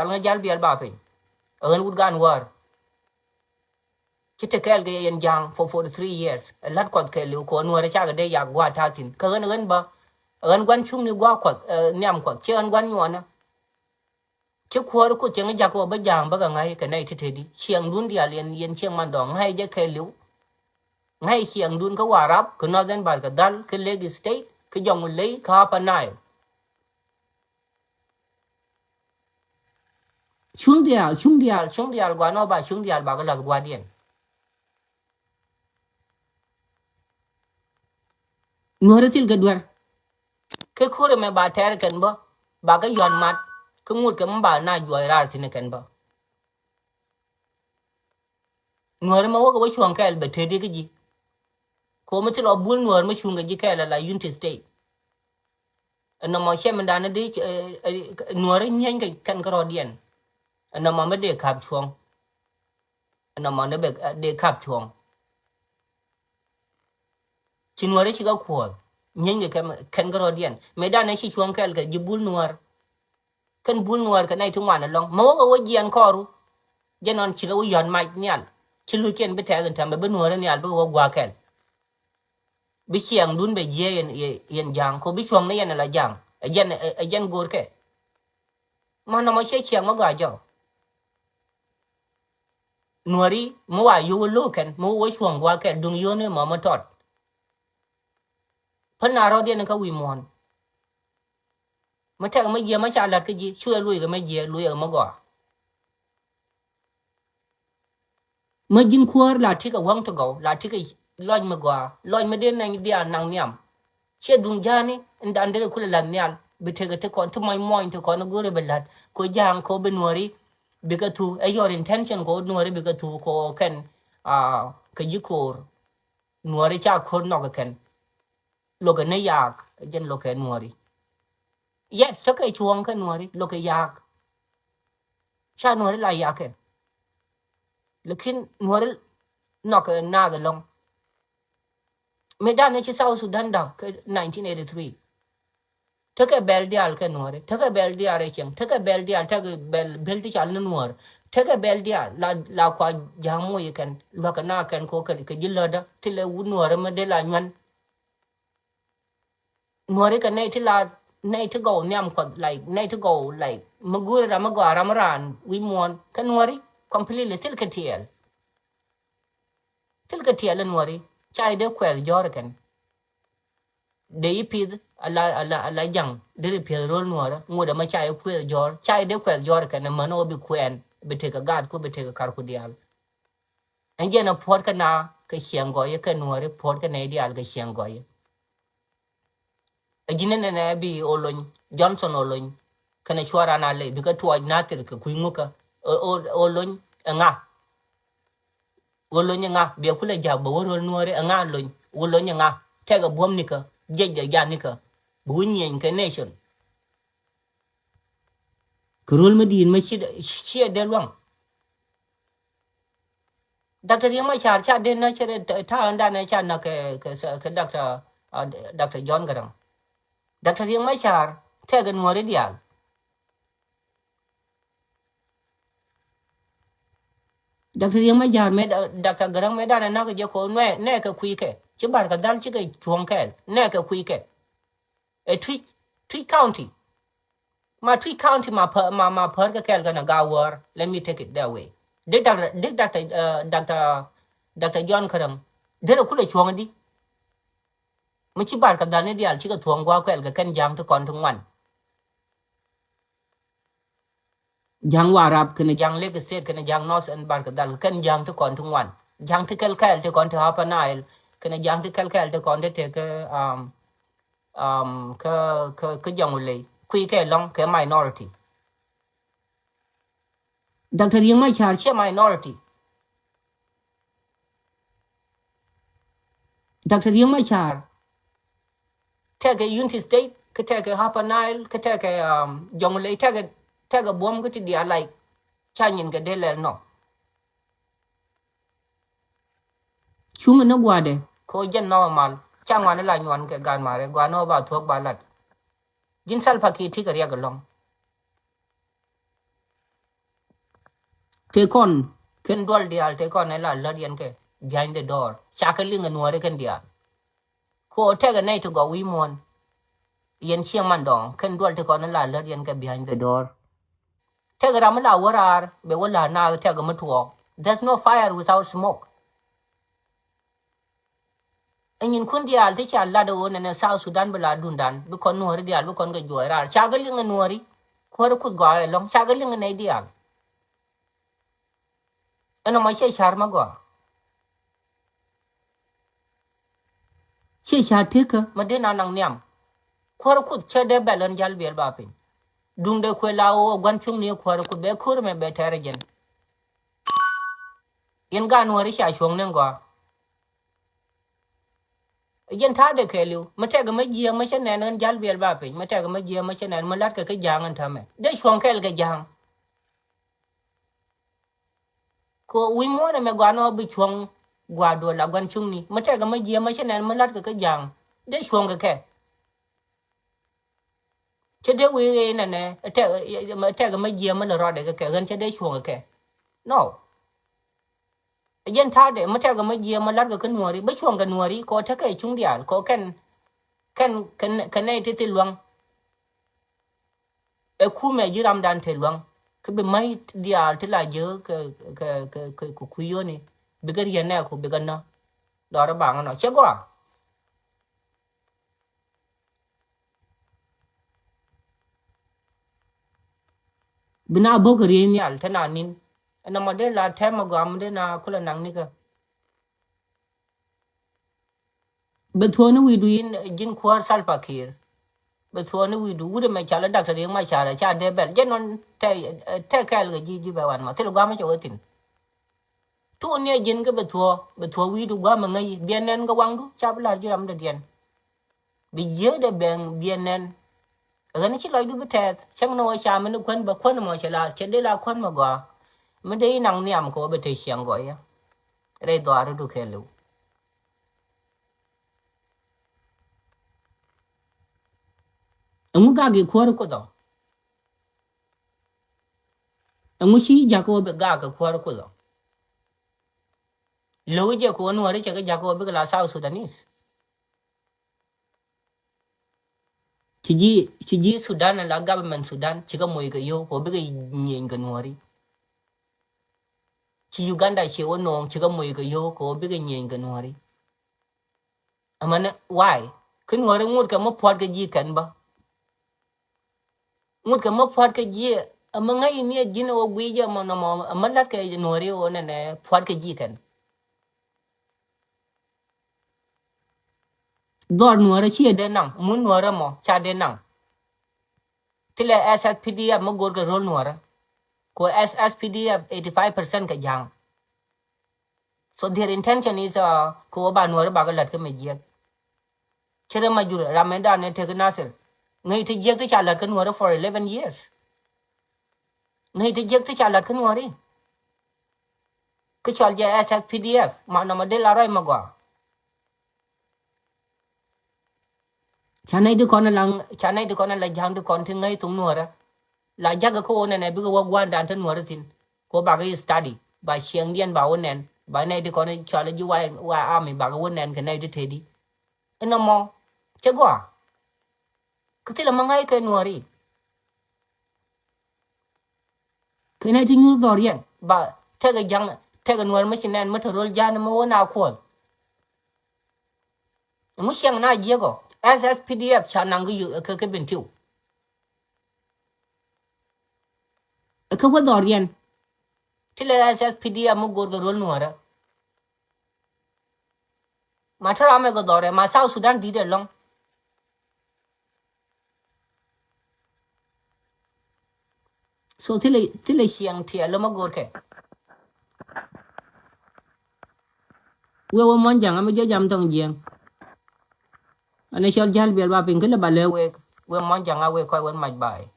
nga jal bial ba pe an would gan war chite kel ge yen jang for 43 years lat kwat ke lu ko nuore cha ga de ya gwa ta tin ka gan ba an gwan chung ni gwa kwat nyam kwat che an gwan nyona che ko ko che nga ja ko ba jang ba ga ngai ke nai tite di chiang dun dia yen chiang man dong ngai je ke lu ngai chiang dun ka warap ko northern bar ka dal ke leg state ke jong le ka pa nai chung dia gwa no ba chung dia ba ga la gwa dien nuore til ga dwar ke kore me ba ter ken ba ga yon mat ke ngut ke mba na jwa rar tin ken ba nuore ma wo ga chuan kel be te de gi ko me til obul nuore ma chunga ji kel la unity state no mo chem da na de nuore nyen ga kan ga rodien no mo me de kap chuang no mo ne be de kap chuang chi nuore chi ga ko nyen ga kan ga rodien me da na chi chuang kel ga ji bul nuore kan bul nuore ka nai tu man long mo wo jian koru jenon chi ga yon mai nyal chi lu ken be ta gan ta be nuore nyal be wo gwa kel bi chiang dun be je yen jang ko bi chuang ne yen la jang yen gor ke ma no ma che chiang ma ga jo nuori mo wa yu lo ken mo wo chuang gwa ke dung yo ne ma tot pa na ro de ka wi mon ma ta ma je ma cha lat ke ji chue lui ga ma je lui ma go ma jin kuor la ti ka wang to go la ti ka loj ma go loj ma de nang dia nang nyam che dung jani ndande ko la nyal bi te ga te kon to moy moy to kon go re belat ko jang ko be nuori biga tu your intention ko nuori biga tu ko ken ka yikor nuori cha khor no ka ken lo ga ne yak jen lo ke nuori yes to ke chuong ka nuori lo ke yak cha nuori la yak ke lekin nuori no ka na da long medan ne chi South Sudan da ke 1983 to ke bel dial ke nuori to ke bel dial re cheng to ke bel dial to ke bel ti chal nuor to ke bel dial la kwa jamu ye ken lo ka na ken ko ke jiloda ti le nuor ma de la nyan nuori ka nei ti la nei to go nyam ko like nei to go like magura da magara maran wi mon ka nuori completely til ka tiel nuori chai de kwel jor ken de ipid ala jang de pe rol nuora ngoda ma chai kwel jor chai de kwel jor ken mano bi kwen bi te ka gad ko bi te ka kar ku dial anje na pot ka na ka siango ye ka nuori pot ka nei dial ka siango ye ajine ne bi olon Johnson olon kana chwara na le bi ka tuaj na tir ka kuinguka olon nga olon nga bi kula jabbo worol nuori nga lon olon nga tega bom nika jeje janika bunyen ka nation kurul medin ma chi de lwang Dr. Yama char cha de na chere ta anda na cha na ke Dr. John Garang Dr. Yama char tega nuori dial Dr. Yama jar me Dr. Garang me dana na ke ko ne ka kuike ci bar ka dal ci ke chuong kel ne ka kuike e twi county ma twi county ma per ka kel kana gawar let me take it that way Dr. John Karam de ko le chuong di ma ci bar ka dal ne dial ci ka chuong gwa kel ka kan jang to kon to ngwan jang warap kana jang leg state kana jang north and bar ka dal kan jang to kon to ngwan jang to kel to kon to hapa nile kana jang to kel to kon te ka ka jang le kui ke long ke minority Dr. Yang mai char che minority Dr. Yang mai char take a unity state ka take a hapa nile ka take a jang le take a bom ka ti dia like chanyin ka de le no chung na gwade ko jen normal changwa na la nyon ke gan mare gwa no ba thok ba lat jin sal pakiti ka ria ga long Take on, can dwell the take on a ladian behind the door, shackling and working the ko take a night to go we mon. Yen Chiamandong can dwell take on a ladian behind the door. Take a ramala warar, be willa now take a mutual. There's no fire without smoke. And in Kundia, teach a ladder one and a South Sudan Beladundan, because no ideal, because get you are chaggling and worry. Quarter could go along chaggling an ideal. And on my say charmago. She shall take her, Madina Nang Niam. Quarter could check their bell and jalbiel bapping. Dung de Quelao, one chung near quarter could be a curme better again. In Gan worry, I shall go. Again, Tade Kelly, Matega Magia Machan and Jalbiel Bapping, Matega Magia Machan and Malaka Jang and Tame. They swung Kelga Jang. Ko we more than Megano Bichwang Guado La Guanchuni, Matega Magia Machan and Malaka Jang. They swung a cat. Today we in and a Matega Magia Malarodica, and today swung a cat. No. Again, Tade, Matega Magia Malaka Canori, Bichwang Canori, ko take a chundial, ko can it long. A kume jiram dan te long. Could be might the altilla jo kuyoni. Bigger yana could begin no. Dora bang no chagua. Bina bogari in the altananin. And a modella tamagam dena kulanannica. But when we do in Jin Quar Salpak here. But when we do, wouldn't make a doctor in my child, a child, they bell, get on take a Gigi by one, Matilgamma waiting. Two near Jinga but we do Guamanga, Bianan Gawangu, Chabla Jam the Dian. Be year the bang, Bianan. Again, she like to be tat, Chamano Shaman, the Quen, but Quanamoshala, Chedela Quanmaga, Mede Nang Niam go, but take young goya. Red door to Kellu. And Mugagi Quarkodo. And Mushi Jacob Gaga Quarkodo. Louis Jacob, no, I check a Jacob Bigla South Sudanese. Chiji Sudan and la government Sudan, Chicamoiga yo, or bigger yin Ganwari. Chi Uganda, she won't know Chicamoiga yo, or bigger yin Ganwari. A man, why? Couldn't worry, would come up what ye can ba. Would come up what ye among I near Gino Guija Monamo, a Malaka Nori on and a Porca Jikan. God nor a cheer denang, moon nor a mo, chadenang. Till I ask at PDF Mogorga roll nora. Ko SSPDF 85% ka jang. So their intention is ko ba nor bagalat ka mejiak. Chere majur ramenda ne take nasir. Ngai te jek te chalat kan nor for 11 years. Ngai te jek te chalat kan nori. Ke chal ja SSPDF ma na model arai magwa. Chanai de kona la jang de kon ngai tung nora. La jaga ko ne ne bigo wagwan dan tan nora tin. Ko bagai study ba chiang dian ba wonen. Ba nay de kona chala ji wa army ba wonen ka nay de tedi. Eno mo chagwa. Kutila mangai ka nori. Kena ti nyur dorian ba tega jang tega nor machinen motorol jan mo na ko. Mu chiang na jego SSPDF chanang yu ka bintiu. Ka wa dorian tila SSPDF mo gorga rol nuara. Matara me go dore ma South Sudan di de long. So tila chiang tia lo mo gorke. We wo mon jang am jo jam tong jeng. Ane shol jal biel ba pin kele ba le we mon jang a we ko won maj bai.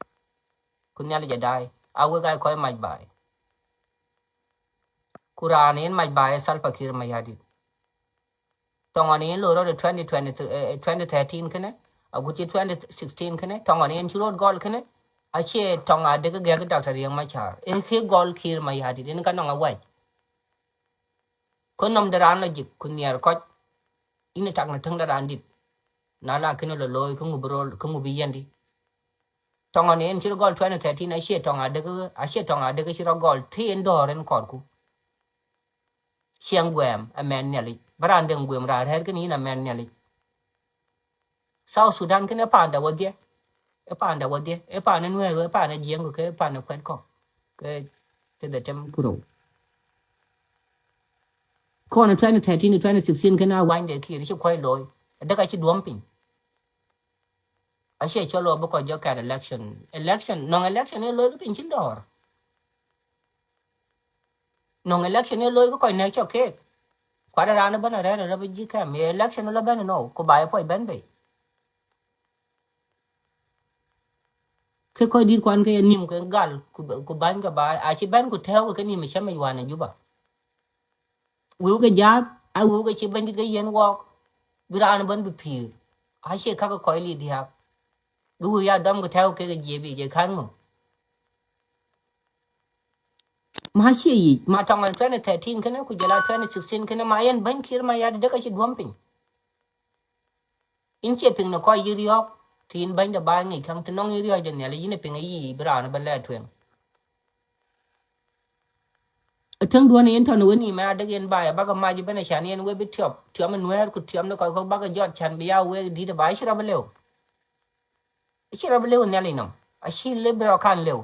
Kun nyal ja dai a we ga ko maj bai. Quran in maj bai Salva Kiir ma yadi. Tongani lo ro 2013 kene a guti 2016 kene tongani en churo gol kene Ache tonga de ga doctor yang ma char e ke gol kir ma yadi den kan nga wai ko nom daran la jik kun yer ko ina tak na tang daran dit na la ken lo loy ko ngubro ko ngubi yandi tonga ne en chiro gol 2013 ache tonga de ga chiro gol tin doren kor ku chiang gwem a men nyali baran den gwem ra her ken ina men nyali South Sudan ken pa nda wodie e pa na nuero e pa na jieng ko ke pa na kwet ko ke te de tem kuro ko na 2013 2016 kana wine de ki ri ko loy da ka chi duomping a che cholo bo ko jo ka election non election e loy ko pin chin dor non election e loy ko ne cho ke kwa da na bana re re ji ka me election la ban no ko ba po ben be ke ko dir kwan ke nim ko gal ku ban ga ba a chi ban ku theo ko ni me chama wana juba wu ga ja a wu ga chi ban di ga yen wo bira na ban bi pir a che ka ko li dia gu ya dam ko theo ke ga je bi je kan mo ma che yi ma tong 2013 kana ku jala 2016 kana ma yen ban kir ma ya de ka chi duomping in che ping no ko yiri yok tin ban da ba ngi kam to nong yiri yo de ne le yin ping yi bra na ban le twen tang duan yen to no ni ma de gen ba ya ba ga ma ji bana chan yen we bi tiop man wer ku tiom no ko ba ga jot chan bi ya we di da ba shira ba lew ne le no a shi le bra kan lew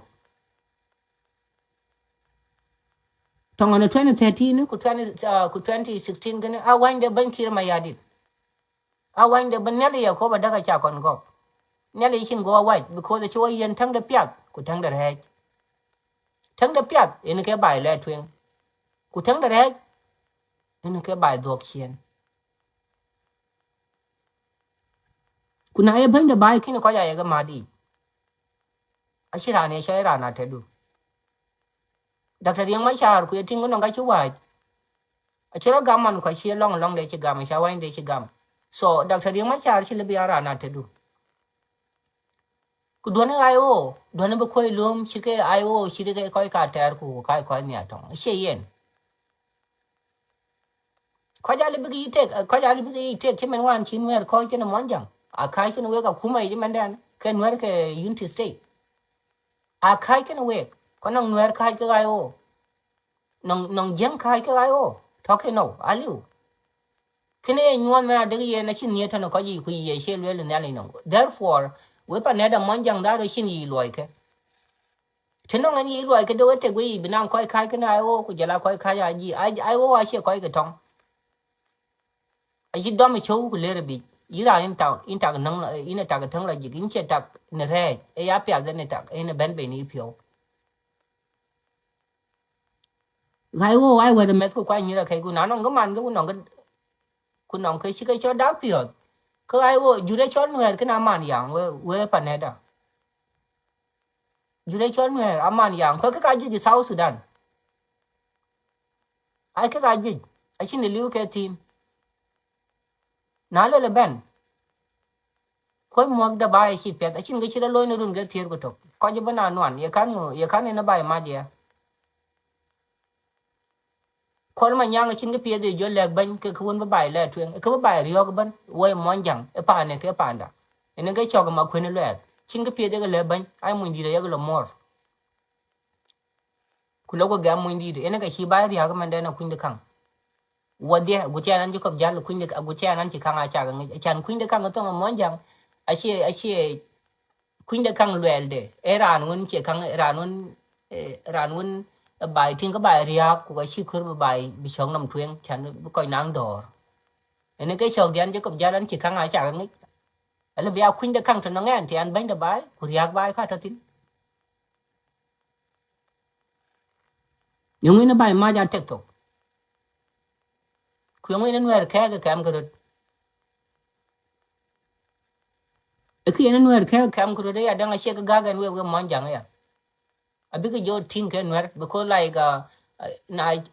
tong na 2013 ku 2016 kana a wan de ban kir ma ya di a wan de ban ne le ya ko ba da ga cha kon go ne le shin go wa because the choy yen tang da pyat ku tang da he tang da pyat in ke bai le twen ku tang da he in ke bai dok chien ku na ye ban da bai kin ko ya ga ma di a shira ne shai ra na te du Dr. Yang mai char ku tin no ga chu wa a chiro gam man ko chi long de chi gam sha wa de chi gam so Dr. Yang mai char chi le bi ara na te du ku do ne ayo do ne ba ko lum chi ke ayo chi ke ko ka ter ku ko ni atong she yen ko ja le bi te ko ja le bi te ke men wan chin wer ko ke no mon jang a kai ke no we ka kuma yi men dan ke wer ke unity state a kai ke no we ko no wer kai ke ayo non jeng kai ke ayo to ke no aliu kene nyuan ma de ye na chin ye tan ko ji ku ye she le ne le no therefore we pa ne da mon jang da ro chin yi loy ke teno ngani yi loy ke do te gwi binam ko kai ke na ayo ku jala ko kai ya ji ai wo wa she ko ke tong a ji do me chou ku le bi ira in ta nang in ta ga tang la ji in che ta ne re e ya pya de ne ta e ne ben be ni pyo gai wo ai we de me ku kwa ni ra kai ku na no ga man ga ku no ke shi ke cho da pyo ko ai wo ju de cho nwe ke na man yang we pa ne da ju de cho nwe a man yang ko ke ka ji South Sudan ai ke ka ji a chin ni liu ke team na le ben ko mo da ba shi pet a chin ga chi da loy no run ga tier ko to ko ji bana nwan ye kan ne ba ma je ko ma nyang chin ga pie de jo le ban ke kun ba bai le twen ke ba bai rio ga ban we mo jang e pa ne ke pa nda ene ga cho ga ma kun le chin ga pie de ga le ban ai mo ndi de ya ga lo mor ku lo ga mo ndi de ene ga shi ba ri ga man da na kun de kan wode gu cha nan ji ko jal kun de gu cha nan chi kan a cha ga chan kun de kan to mo jang a she kun de kan le de era nun che kan era nun bài thiên cái bài ria của cái sư khử bài bị chọn nằm thuyền chẳng coi nắng đỏ nên cái sầu gian chứ cũng gia đình chỉ khang ai chả cái là vì khuyên được khang thì nó nghe thì anh bánh được bài của ria bài khác thật tin nhưng nó bài mà ra tiếp tục khuyên nó nuôi cái cam cái rồi khi nó nuôi cái cam cái rồi đấy đang là xe cái gà cái nuôi cái món chẳng ấy à biết cái vô thiên cái nuôi because like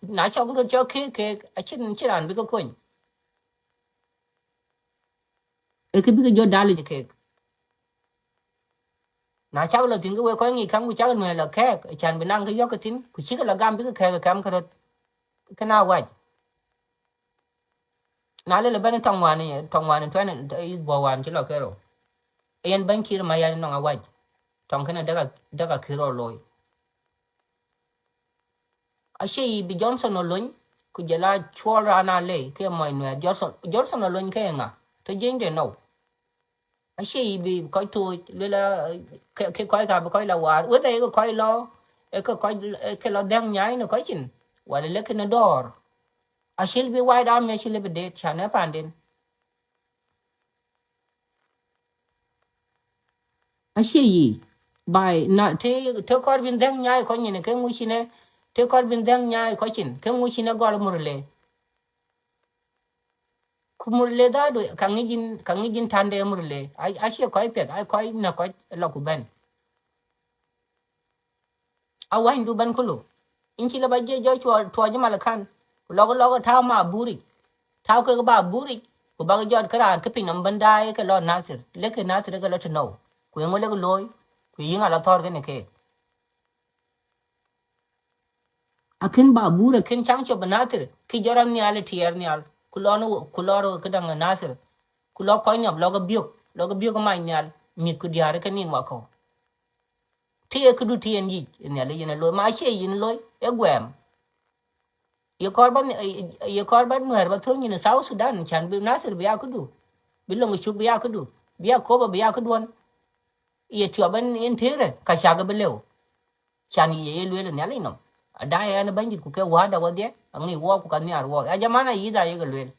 na cho cái rồi cho cái chỉ ăn biết cái coin cái biết cái vô đá lên cái na cha lo tin we ko ngi kam ku cha no la ke chan benang ke yo ke tin ku chi la gam bi ke kam ka kana wa na le ban tong wan to ne i bo wan chi lo ke ro en ban kir ma ya no wa tong kana daga kiro loy ashe bi Johnson no lun ku jela chwala na le ke mo no Johnson no lun ke nga to jing de no ashe bi ko to le la ke ko ka la war u te ko lo e ko ke lo dang nyai no ko chin wala le ke na dor ashe bi wide am ne shile bi de chana pandin ashe yi bai na te ko bin dang nyai ko ni ke mu shine te ko bin dang nyai ko chin ke mu shine gol murle kumurle da do kangijin tande murle ai she koi pet ai koi na koi la ku ben a wain du ban kulu inchi la baje jo chwa jama kan logo ta ma buri ta ko ba buri ku ba jo kara ke pin nam banda ke lo nasir le ke nasir ke lo tno ku ngole ko loy ku yinga la tor ke ne ke akin ba bura kin chang cho banatir ki joran ni ale tier ni al kuloro ke dang nasir kulo ko nyab logo biok ma nyal mit ku diare ke nin wako ti e kudu ti en yi ne le yin lo ma che yin lo e gwem ye korban nuer ba thon yin South Sudan chan bi nasir biya kudu bi long chu biya kudu biya ko ba biya kudwon ye tio ban en tere ka shaga belew chan ye le ne le no ada ya ne bandit ku ke wada wode angi wo ku kan yar wo a jamana yi da ye gelwe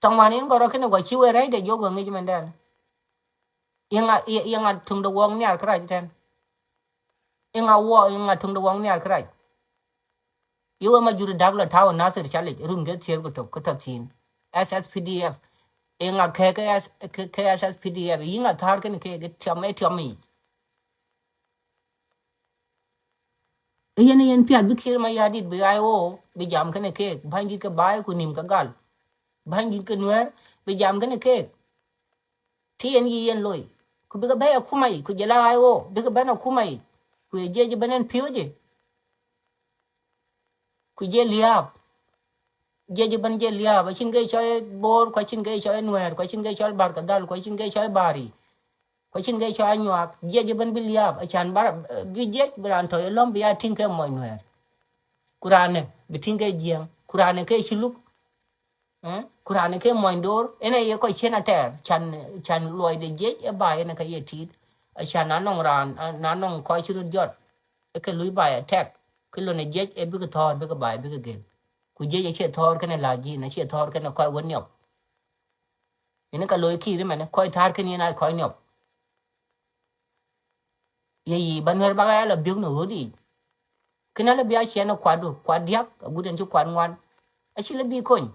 tongwanin goro kene go chiwe rai de jogo ngi jmendan yenga tung de wong nyar kra jiten yenga tung de wong nyar kra yo ma juri dagla taw nasir chale run ge tier go to tin SSPDF yenga ke SSPDF yenga thar ken ke ge tiame yen piat bi kir ma yadit bi ayo bi jam ken ke banji ke bay ku nim ka gal banji ke nuer bi jam ken ke tien yen loy ku bi ga bay kumai ku jela ayo bi ga bana kumai ku je benen pioje ku je liab je ban je liab chin ge choy bor ko chin ge choy nuer ko chin ge choy bar ka dal ko chin ge choy bari ko chin ge choy nyak je ban bi liab chan bar bi je bran to lom bi ya tin ke mo nuer kurane bi tin ge jiem kurane ke chuluk kurane ke mo ndor ene ye ko chena ter chan loy de je e ba ene ka ye tit chan anong ran nanong ko churu jot e ke lui ba attack ke lo ne je e bi ko thor bi ko ba bi ko gel ku je che thor ke ne la ji na che thor ke ne ko won nyop ene ka loy ki ri mane ko thar ke ni na ko nyop ye yi banwer ba ga la bi no hodi kena le bia chen kwadu kwadiak guden chu kwan wan a chi le bi kon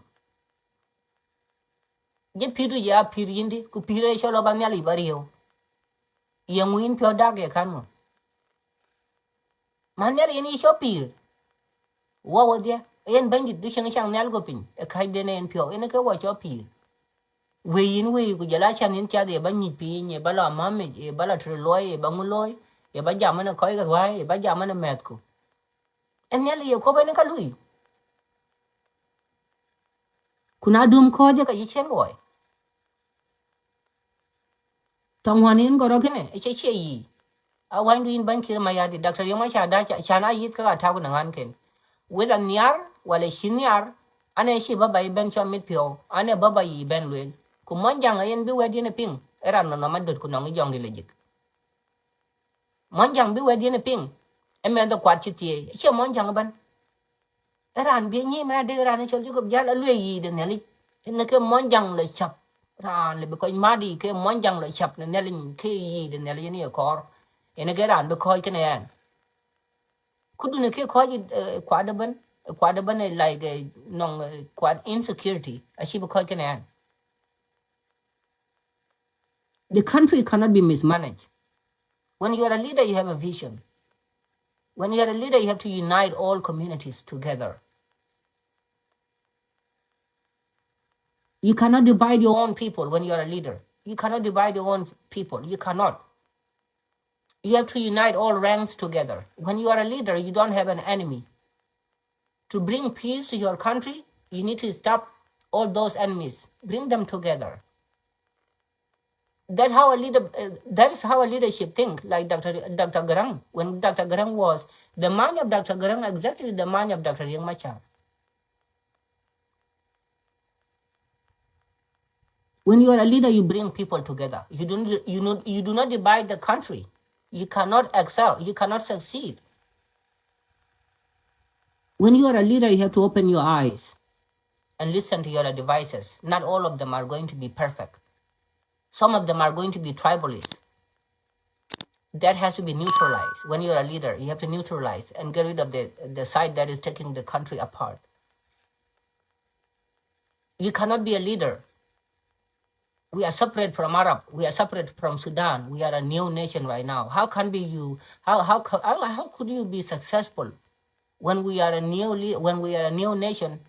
je piru ya pirindi ku pire cho lo ban yali bariyo ye muin pyo dag ye kan mo man yali ni cho pir wo dia en bangi du chen chang nyal go pin e kai de ne en pyo en ke wo cho pir we ku jala chan in cha de ban ni pi ni bala mame e bala tre loy e bangu loy e ba jam na koi ga wai e ba jam na met ku en yali ye ko ben ka lui kuna dum ko je ka chen loy tong wanin go ro kene e che yi a wan duin ban kir ma yadi doctor yoma cha da chana yit ka ta ku nan ken weda niar wala shinyar ane shi baba i ben cho mit pio ane baba i ben luen ku mon jang yen bi wedi ne ping era no no madot ku no ngi jong lejik mon jang bi wedi ne ping e me do kwat chitie che mon jang ban era an bi ni ma de era ne chol ju ko jala lue yi de ne li ne ke mon jang le chap ran le bi ko ma di ke mon jang le chap ne le ni ke yi de ne le ni ko ene ge ran bi ko ke ne kudu ne ke ko ji kwada ban like non quad insecurity ashi ko can the country cannot be mismanaged when you are a leader you have a vision when you are a leader you have to unite all communities together you cannot divide your own people when you are a leader You cannot divide your own people. You cannot. You have to unite all ranks together. When you are a leader, you don't have an enemy. To bring peace to your country, you need to stop all those enemies. Bring them together. That's how a leader. That is how a leadership think. Like Dr. Garang, when Dr. Garang was the mind of Dr. Garang, exactly the mind of Dr. Riek Machar. When you are a leader, you bring people together. You do not divide the country. You cannot excel. You cannot succeed. When you are a leader, you have to open your eyes and listen to your advisors. Not all of them are going to be perfect. Some of them are going to be tribalists. That has to be neutralized. When you're a leader, you have to neutralize and get rid of the side that is taking the country apart. You cannot be a leader. We are separate from Arab. We are separate from Sudan. We are a new nation right now. How can be you? How could you be successful when we are a new nation,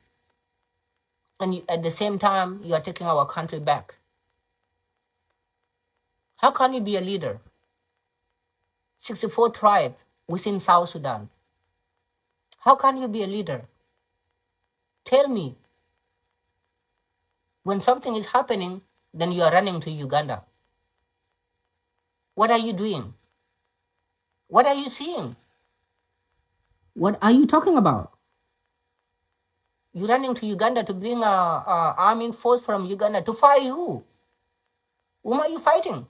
and at the same time you are taking our country back? How can you be a leader? 64 tribes within South Sudan. How can you be a leader? Tell me. When something is happening, then you are running to Uganda. What are you doing? What are you seeing? What are you talking about? You're running to Uganda to bring a army force from Uganda to fight who? Whom are you fighting?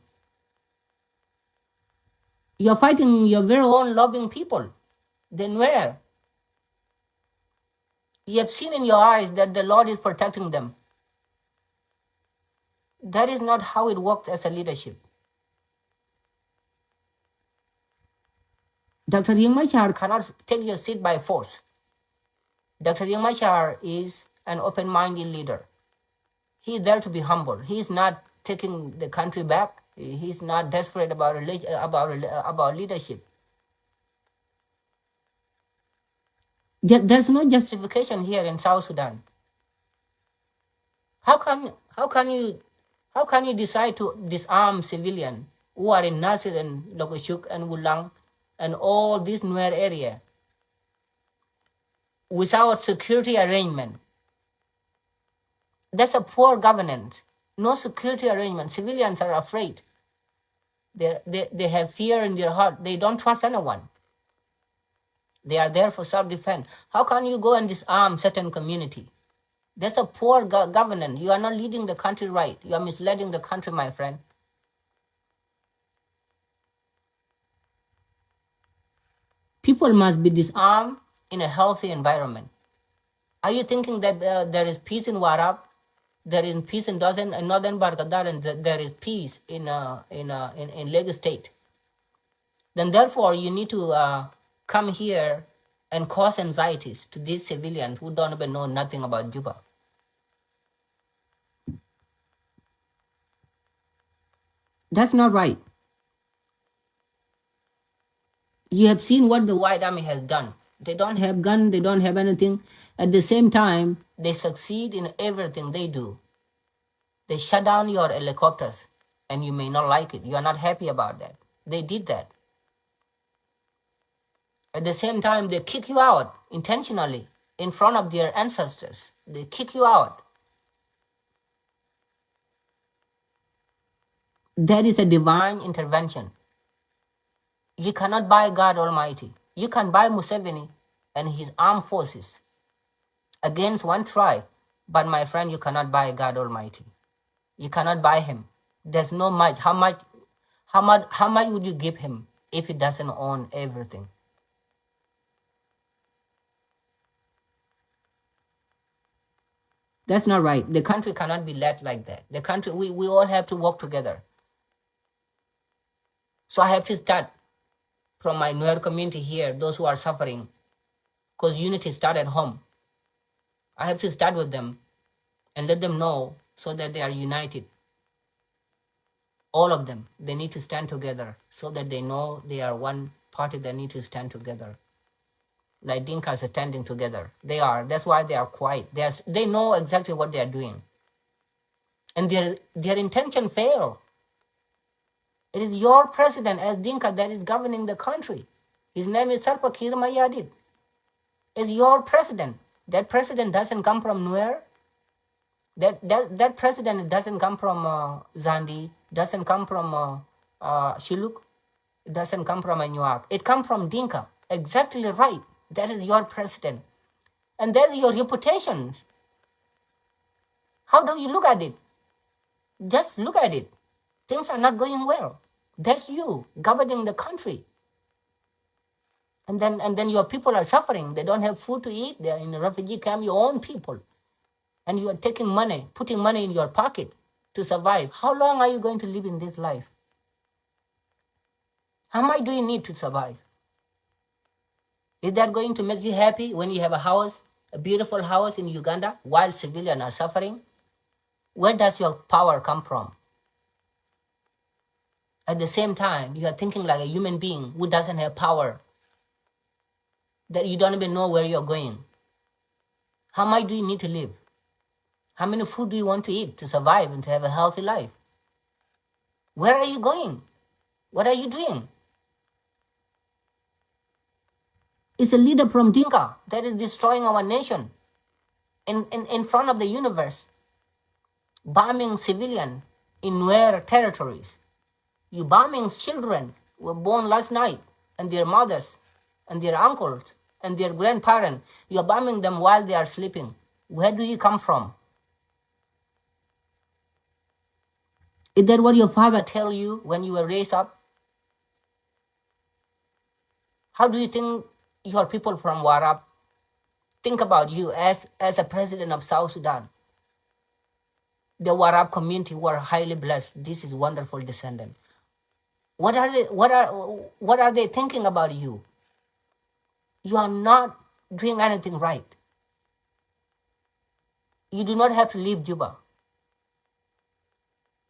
You're fighting your very own loving people. Then where? You have seen in your eyes that the Lord is protecting them. That is not how it works as a leadership. Dr. Riek Machar cannot take your seat by force. Dr. Riek Machar is an open-minded leader. He is there to be humble. He is not taking the country back. He's not desperate about leadership. There's no justification here in South Sudan. How can you decide to disarm civilians who are in Nasir and Lokochuk and Wulang and all this Nuer area without security arrangement? That's a poor governance. No security arrangement. Civilians are afraid. They have fear in their heart. They don't trust anyone. They are there for self-defense. How can you go and disarm certain community? That's a poor governance. You are not leading the country right. You are misleading the country, my friend. People must be disarmed in a healthy environment. Are you thinking that there is peace in Warab, there is peace in northern Bargadal, and there is peace in Lagos State? Then therefore you need to come here and cause anxieties to these civilians who don't even know nothing about Juba. That's not right. You have seen what the White Army has done. They don't have guns, they don't have anything. At the same time, they succeed in everything they do. They shut down your helicopters, and you may not like it. You are not happy about that. They did that. At the same time, they kick you out intentionally in front of their ancestors. They kick you out. That is a divine intervention. You cannot buy God Almighty. You can buy Museveni and his armed forces against one tribe, but my friend, you cannot buy God Almighty. You cannot buy him. There's no much. How much would you give him if he doesn't own everything? That's not right. The country cannot be led like that. The country, we all have to work together. So I have to start from my Nuer community here, those who are suffering, because unity starts at home. I have to start with them and let them know so that they are united. All of them, they need to stand together so that they know they are one party that need to stand together. Like DINKA is standing together. They are. That's why they are quiet. They know exactly what they are doing. and their intention failed. It is your president as Dinka that is governing the country. His name is Salva Kiir Mayardit. It's your president. That president doesn't come from Nuer. That president doesn't come from Zandi, doesn't come from Shiluk, doesn't come from Anuak. It comes from Dinka. Exactly right. That is your president. And that is your reputation. How do you look at it? Just look at it. Things are not going well. That's you governing the country. And then your people are suffering. They don't have food to eat. They're in a refugee camp, your own people. And you are taking money, putting money in your pocket to survive. How long are you going to live in this life? How much do you need to survive? Is that going to make you happy when you have a house, a beautiful house in Uganda, while civilians are suffering? Where does your power come from? At the same time, you are thinking like a human being who doesn't have power, that you don't even know where you're going. How much do you need to live? How many food do you want to eat to survive and to have a healthy life? Where are you going? What are you doing? It's a leader from Dinka that is destroying our nation in front of the universe, bombing civilians in Nuer territories. You bombing children who were born last night, and their mothers, and their uncles, and their grandparents. You are bombing them while they are sleeping. Where do you come from? Is that what your father tell you when you were raised up? How do you think your people from Warab think about you as a president of South Sudan? The Warab community were highly blessed. This is wonderful descendant. What are they thinking about you? You are not doing anything right. You do not have to leave Juba.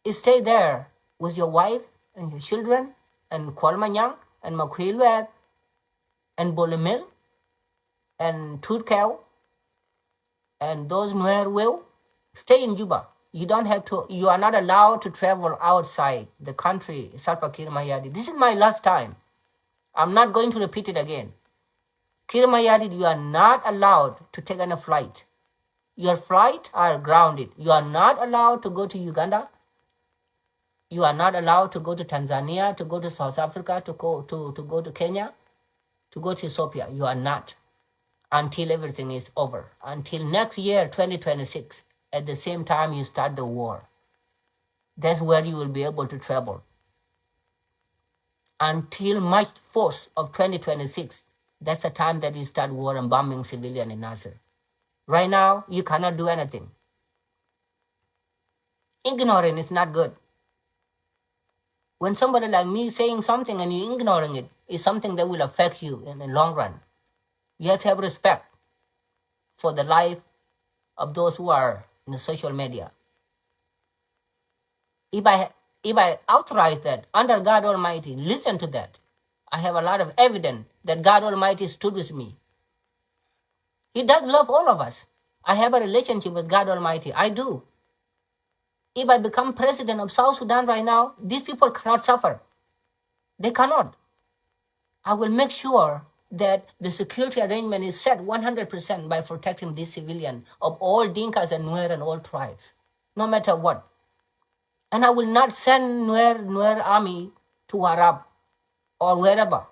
You stay there with your wife and your children and Kwalmanyang and Makwilwet and Bolemil and Turkel and those Nuer will stay in Juba. You don't have to, you are not allowed to travel outside the country, Salva Kiir Mayardit. This is my last time. I'm not going to repeat it again. Kiir Mayardit, you are not allowed to take any flight. Your flights are grounded. You are not allowed to go to Uganda. You are not allowed to go to Tanzania, to go to South Africa, to go to Kenya, to go to Ethiopia. You are not, until everything is over. Until next year, 2026. At the same time you start the war. That's where you will be able to travel. Until March 4th of 2026, that's the time that you start war and bombing civilians in Nasser. Right now, you cannot do anything. Ignoring is not good. When somebody like me saying something and you ignoring it, is something that will affect you in the long run. You have to have respect for the life of those who are in the social media. If I authorize that under God Almighty, listen to that. I have a lot of evidence that God Almighty stood with me. He does love all of us. I have a relationship with God Almighty. I do. If I become president of South Sudan right now, these people cannot suffer. They cannot. I will make sure that the security arrangement is set 100% by protecting these civilians of all Dinkas and Nuer and all tribes, no matter what. And I will not send Nuer army to Warab or wherever.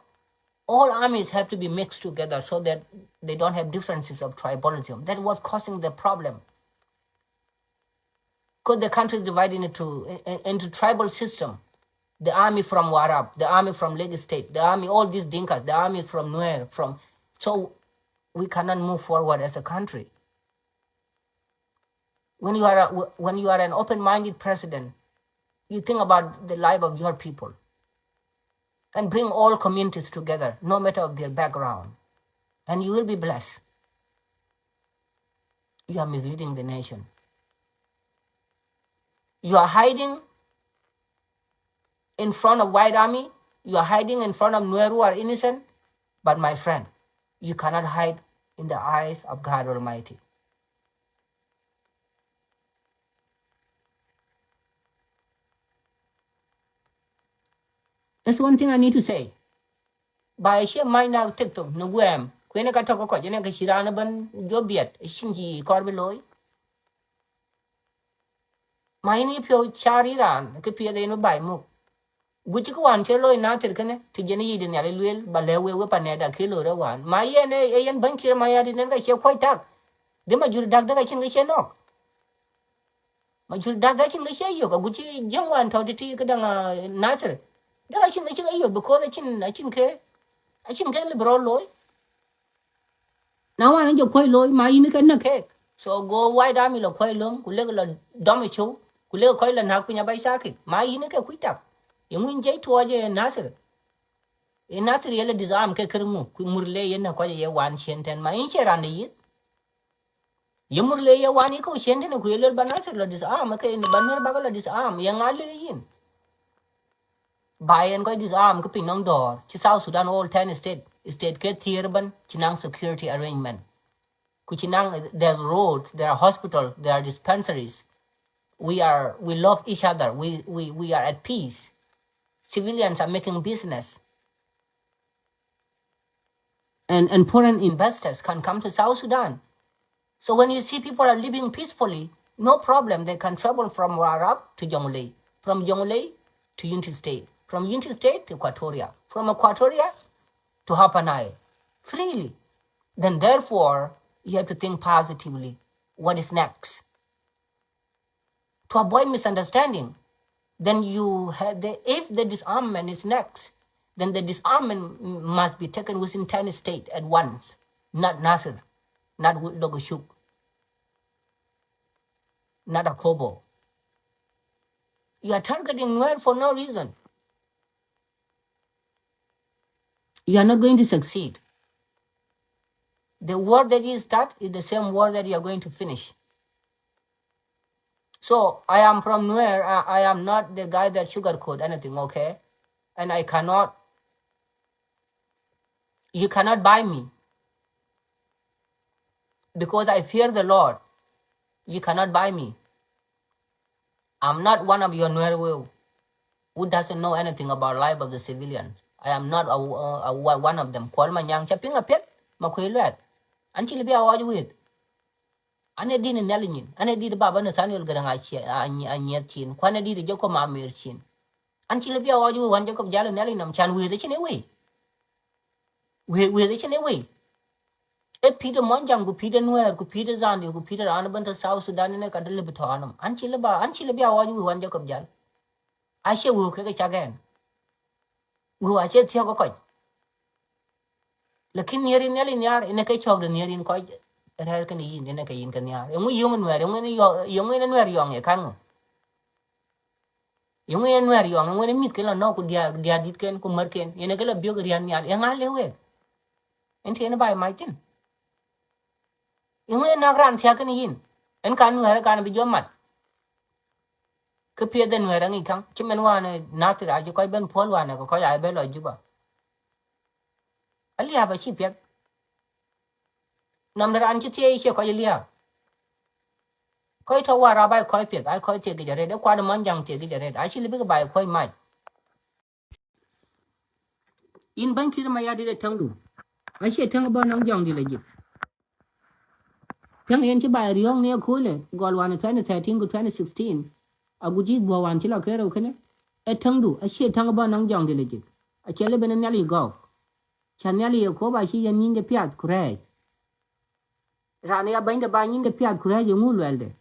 All armies have to be mixed together so that they don't have differences of tribalism. That was causing the problem. Because the country is divided into tribal system. The army from Warab, the army from Lagos State, the army, all these Dinkas, the army from Nuer, so we cannot move forward as a country. When you are an open-minded president, you think about the life of your people and bring all communities together, no matter of their background, and you will be blessed. You are misleading the nation. You are hiding in front of white army. You are hiding in front of Nuer who are innocent. But my friend, you cannot hide in the eyes of God Almighty. That's one thing I need to say. By she mind now TikTok no guam. Queen ka talk ko jene ka shirana ban jobiet shinji korbeloy. My ni pyo chariran ke pia de no bai mu. Guchi ko wan chelo na tir kane to jene yidin ya lel balewe we paneda kilo ra wan. My ye yen ban kira my yadi nen ka che kwai tak. De ma jur dak da chin ga che nok. Ma jur dak da chin ga che yo ka guchi jangwan to ti ka danga natir. Da chin ga che yo because I chin ke libro loy. Now I know quite low, my in a cake. So go white army lo quite long, could let a domicho, could let a coil and hack by saki. My in a quit up. You win jay to a nasser. A not really disarm kekermu, could murlay in a quite one shent and my incher on the yet. You murlay a one eco shent and a quiller banasser disarm, okay, in the banner bagel disarm, young Ali in. By and go disarm, coping on door, South Sudan all 10 state get Thierban, Chinang security arrangement. Kuchinang, there's roads, there are hospitals, there are dispensaries. We love each other. We are at peace. Civilians are making business. And foreign investors can come to South Sudan. So when you see people are living peacefully, no problem. They can travel from Warab to Jonglei, from Jonglei to Unity State, from Unity State to Equatoria, from Equatoria to Hapanai, freely. Then therefore, you have to think positively. What is next? To avoid misunderstanding, then if the disarmament is next, then the disarmament must be taken within 10 states at once, not Nasser, not Logoshuk, not Akobo. You are targeting Nuer for no reason. You are not going to succeed. The war that you start is the same war that you are going to finish. So I am from Nuer. I am not the guy that sugarcoat anything, okay? And you cannot buy me. Because I fear the Lord. You cannot buy me. I'm not one of your Nuer who doesn't know anything about life of the civilians. I am not one of them. Call my young chapping a pet, Makuilet. Until be a with. Ane din nelin, ane did Baba Nathaniel Garangachi, and yet chin, Quana did Joko Mamir chin. Until be a one Jacob Jalen Nellinum chan with the chin away. With the chin away. A Peter Monjam, go Peter Nuer, go Peter Zandi, go Peter Anabant South Sudan and a Cadilibatonum. Until be a one Jacob Jal. I shall work again. Who I said Tiago. Lakin near in Elinar in a cage of the near in quite a Hurricane in a Kayin Kanyar. And we young were young and very young a canoe. Young and very young, and when a meet kill no could dia ditken, Kumarkin, in a gala bugarian yard, young alleyway. And taken by my tin. Young and a grand taken in, and can be your mat. Kapia than where any come, Chiman not I quite been Paul one, a coy I bell or Juba. Ali have a ship yet. Number Anchitia, Coilia. Quite a war rabbi coipet, I call take it a red, a quite a manjang take it a red. I shall be by a quite might. In Bankir Maya did a tongue. I shall tongue about no young diligent. Tongue into by a young near cooler, got one 2013 to 2016. A good jig bow until a care okay. A tongue a shit tongue about no young diligent. A cheleben and nelly go. Chanelli a coba she and in the piat correct. Rania bind the bang in the piat correct, you move well there.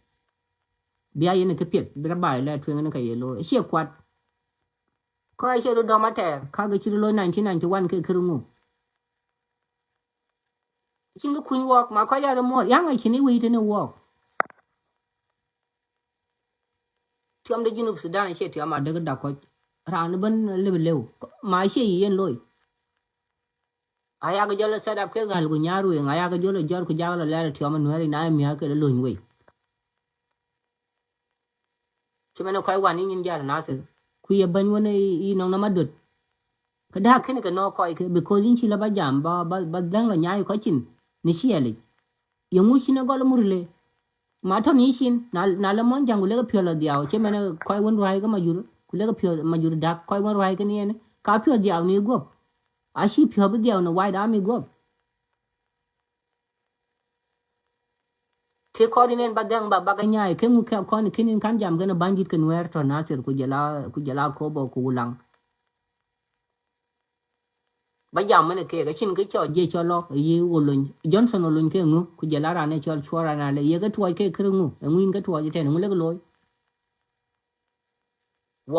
Be I in a capit, thereby let twin and a yellow, she a quat. Koi shall do mater, Kagachulo 1991 Kirumu. Chin the queen walk, my quite more young, I can wait in a walk. Tim the Junub Sudan, she to my dagger duck, Ranaban live low, my she and loy. I have a jolly set up Kilgal Gunyaru, and I have a jolly Jorkujala letter to Aman wearing I am Yaka alone way. Chimano Kai one in Jar and answer. Queer Banwana in on a madut. Kada Kinaka no koi because in Chilabajam, but then la Yai Cochin, Nishiali. Yamushina Golamurle. Maton Nishin, Nalamon Jangulega Pula diao, Chimana Koi one Riga Majur, Kulega Pure Majur Dak Koi one Rigan, ka pyo diaw ni go a shi pyo bu diaw no white army go te coordinate badang ba baganya ke mu ka kon kinin kan jam gana bandit kan wer to nasir ku jala ko bo ku lang ba jam ne ke ga chin ke cho je cho lo yi ulun Johnson ulun ke ngu ku jala ra ne cho chora na le ye ga tuwa ke krungu ngin ga tuwa je te ngu le lo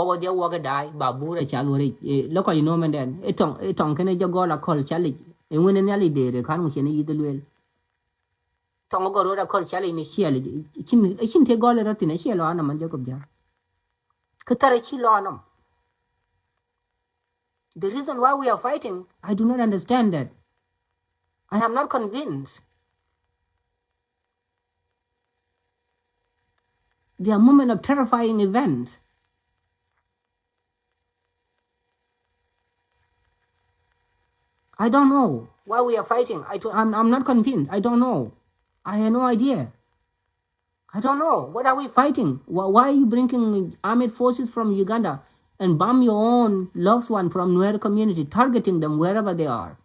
wo dia wo ga dai ba bu re cha lo re lo ko no men den etong ke ne jo go la kol chali ngu ne ali de re kan mu che ne yi de lwel tong go ro ra kol chali ni chiali chin te go le ra tin chialo ana man je ko ja ke tare chi lo anam. The reason why we are fighting, I do not understand that. I am not convinced. There are moments of terrifying events. I don't know why we are fighting. I'm not convinced. I don't know. I have no idea. I don't know. What are we fighting? Why are you bringing armed forces from Uganda and bomb your own loved one from Nuer community, targeting them wherever they are?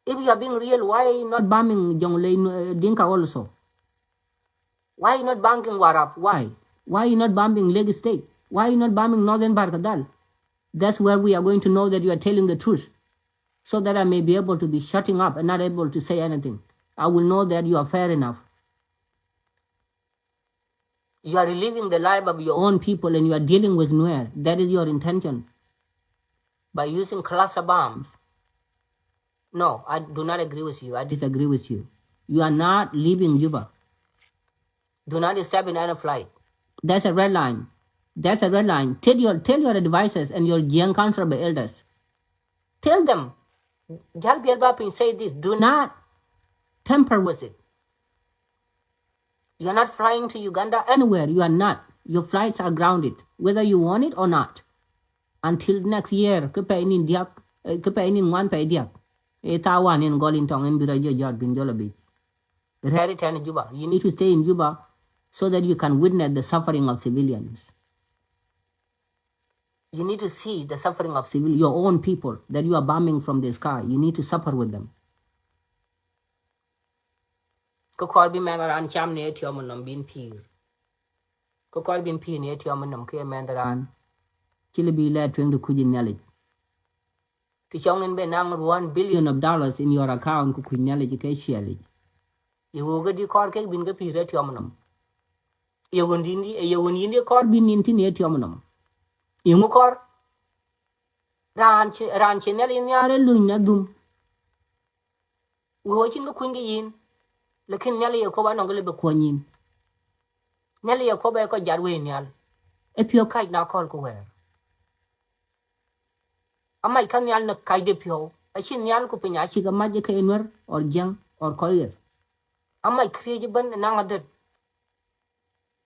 If you are being real, why not bombing Jonglei Dinka also? Why not bombing Warap? Why? Why are you not bombing Lagos State? Why are you not bombing Northern Barkadal? That's where we are going to know that you are telling the truth, so that I may be able to be shutting up and not able to say anything. I will know that you are fair enough. You are reliving the life of your own people and you are dealing with Nuer. That is your intention. By using cluster bombs. No, I do not agree with you. I disagree with you. You are not leaving Juba. Do not step in any flight. That's a red line. That's a red line. Tell your advisors and your young council elders. Tell them. Jalbi Albapin say this. Do not tamper with it. You are not flying to Uganda anywhere. You are not. Your flights are grounded, whether you want it or not. Until next year, kepainin diak, kepainin one pay diak. Tawan in Golintong and Birajo Jord bin Jolabi. Rarity in Juba. You need to stay in Juba so that you can witness the suffering of civilians. You need to see the suffering of your own people that you are bombing from the sky. You need to suffer with them. Ko korbi mandaran cham ne tiomonam bin pir. Ko korbi pir ne tiomonam ke mandaran. Chilebi led to the kujin knowledge. To chong in benang $1 billion in your account ku knowledge ke sheli. You will get the cork bin ga pir tiomonam. You wundindi korbi ninti ne tiomonam. You kor ranche nel in yare luina dum. We watching the queen yin. Lekin nyali yakoba nongole be kwanyin. Nyali yakoba ko jarwe nyal. Epio kai na kol ko wer. Amai kan nyal na kai de pio. Achin nyal ko pinya chi ga maje ka enwer or jang or koyer. Amai kriye ban na ngadet.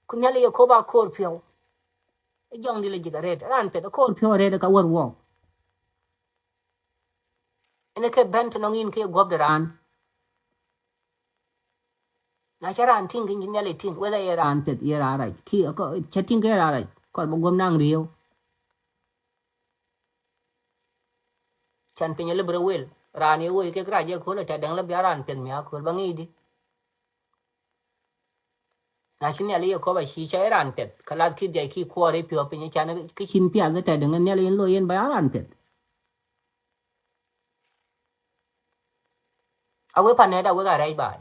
Ku nyali yakoba kor pio. E jong dile jiga red. Ran pe da kor pio red ka war wo. Ene ke bent nongin ke gob de ran. Na charan ting kin nyali ting whether ye ran pet ye ra right. Ki ko chatting ke ra right. Kor bo gom nang riyo. Chan pinya le brewel rani wo ke kraje ko le tadang le biaran pen mia ko bangi di na chin ya ko ba shi cha ran pet kala ki de ki ko re pio pinya chan ki chin pia le tadang ne le lo yen biaran pet awe paneda we ga rai bai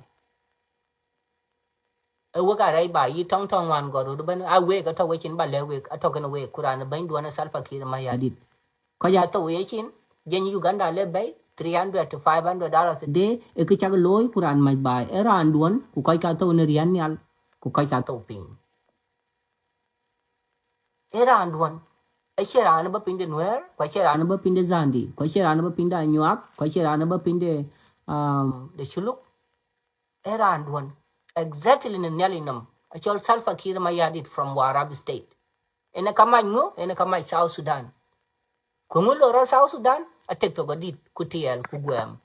we ga rai bai yi tong tong wan go ru ban awe ka to we chin ba le we ato kan we kuran ban do na salpa ki ma ya dit ko ya to we chin jen Uganda le bay $300 to $500 a day e ke chag loy kuran mai bai era anduan ku kai ka to ne rian nyal ku kai ka to pin era anduan e chera na ba pin de nuer ko chera na ba pin de zandi ko chera na ba pin da nyuak ko chera na ba pin de chuluk era anduan exactly in nyalinam a chol salfa kir mayadit from Warab state ene kamai ngo ene kamai South Sudan ku ngulo ro South Sudan a tek to godit ku tiel ku gwem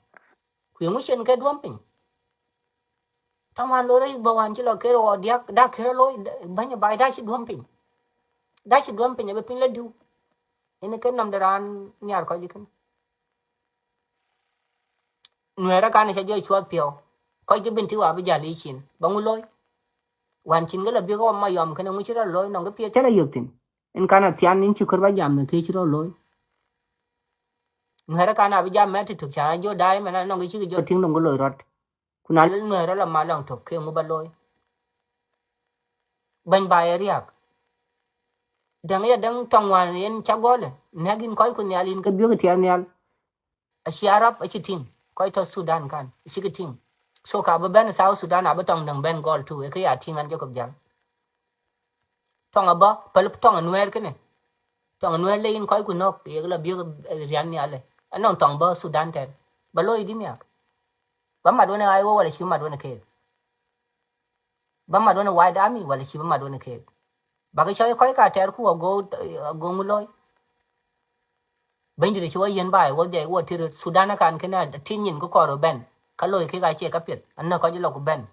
ku ngu chen ke duamping taman lore bawan ci lo kero dia da kero lo banya bai da ci duamping be pin la du ene ken nam daran nyar ko jikin nuera kan cha jo chuat pio ko ji bin ti wa bi jali chin banguloy wan chin gala bi ko ma yom kana mu chira loy no ga pie tela yutin en kana tian nin chi kurba jam ne ke chiro loy nuera kana bi jam meti to cha jo dai mena no ga chi jo ting no loy rot kuna nuera la malang to ke mu ba loy ban ba riak dang ya dang tong wan yen cha gole nagin koy kun yalin ka bi ga tian yal a shiarap a chiting koy to Sudan kan chikiting so ka ba ben South Sudan abatong dang ben gol tu e ka ya tingan jo ko jal tong aba pel tong nuer kene tong nuer le in koy ku nok ye la bi rian ni ale anon tong ba Sudan ten ba loy di miak ba ma do ne ai wo wala shi ma do ne ke ba ma do ne wide army wala shi ba ma do ne ke ba ga choy koy ka ter ku go nguloy ben di chi wa yen bai wo de wo tir Sudan kan kene tin yin ko ko ben ka loy ke ga che ka pet an no ko ji lo ku ben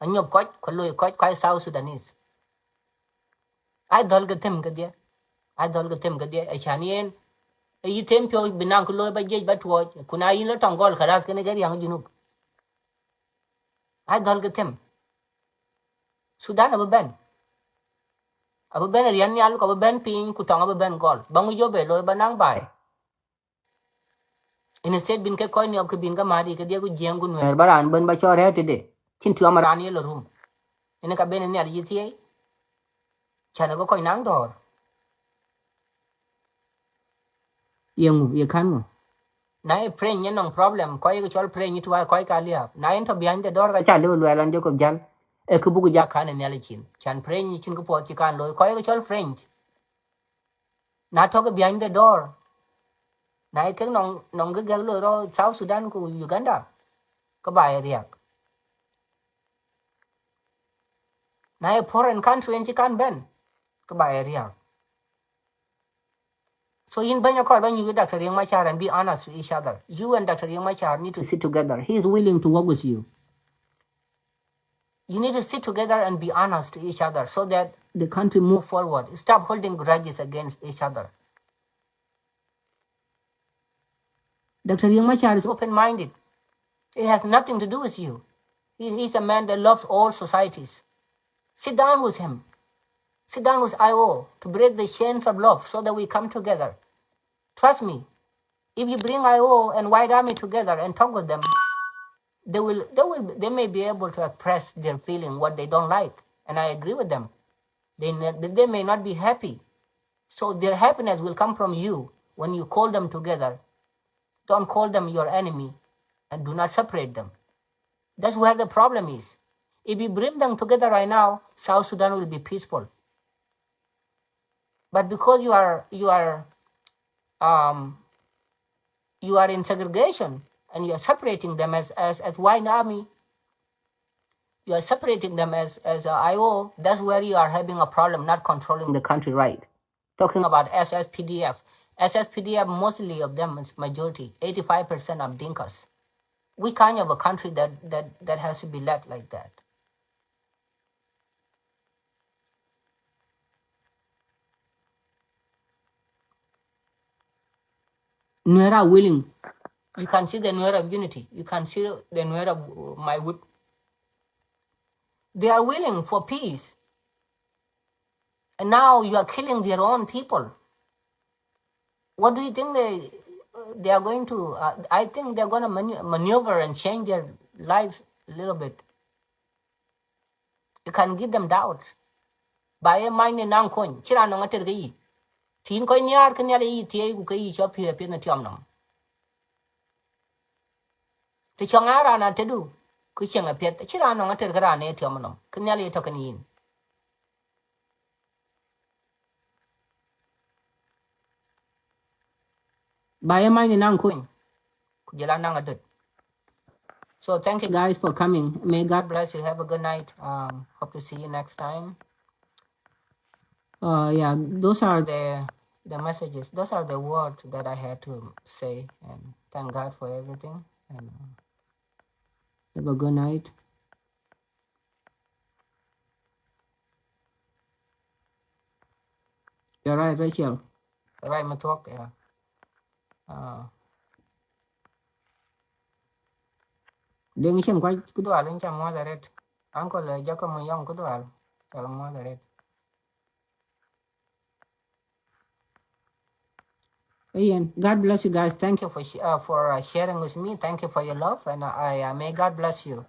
an nyop ko loy ko South Sudanese ai dol ga tem ga dia ai dol ga tem ga dia ai chanien yi tempio binang ko loy ba jej ba tuo kuna yin lo tong gol khalas kene gari yang junub ai dol ga tem Sudan abu ben rian nyal ko abu ben pin ku tong abu ben gol bangu jo be loy banang bai in state bin ke ko ni ok bin ga mari ke dia ku jeng gu ner baran ben ba chore te de chin tu amaran ye lo rum ene ka ben ni al yitie chana ko nang dor yengu ye kanu na e pren ye nong problem ko ye chol pren ni tuwa ko ka lia na en to behind the door ga cha le lo lan jo ko jan e ku bugu ja kan ne ale chin chan pren ni chin ko po chi kan lo ko ye chol french na to ga behind the door na e ken nong ga lo ro South Sudan ku Uganda ko ba ye riak na e foreign country en chi kan ben ko ba ye riak so in banya ko ban you Dr. Yang Machar and be honest with each other. You and Dr. Yang Machar need to sit together. He is willing to work with you. You need to sit together and be honest to each other so that the country move forward. Stop holding grudges against each other. Dr. Yang Machar is open-minded. It has nothing to do with you. He's a man that loves all societies. Sit down with him. Sit down with IO to break the chains of love so that we come together. Trust me, if you bring IO and White Army together and talk with them, they may be able to express their feeling, what they don't like. And I agree with them. They may not be happy. So their happiness will come from you when you call them together. Don't call them your enemy and do not separate them. That's where the problem is. If you bring them together right now, South Sudan will be peaceful. But because you are in segregation and you are separating them as White Army, you are separating them as IO, that's where you are having a problem, not controlling the country right. Talking about SSPDF. SSPDF, mostly of them, is majority, 85% of DINKAs. We kind of a country that has to be led like that. Nuera willing. You can see the Nuera of unity. You can see the Nuera of my wood. They are willing for peace. And now you are killing their own people. What do you think they are going to? I think they're going to maneuver and change their lives a little bit. You can give them doubts. By a mind and uncoin, Chira no matter the Teen coin yar can yell eat the Uki chop here up in the Tiamnum. The Changara not to do. Kuching a pet, Chira no matter Grane Tiamnum. Can yell talking in. By a mind and uncoin. Kujalananga. So thank you guys for coming. May God bless you. Have a good night. Hope to see you next time. Yeah, those are the messages. Those are the words that I had to say. And thank God for everything. And have a good night. You're right, Rachel. Right, me talk, yeah. Deng chen quay cứ đồ lên chăm mua red. Uncle là cho có một yong cứ đồ. Cho mua red. Ian, God bless you guys. Thank you for sharing with me. Thank you for your love, and may God bless you.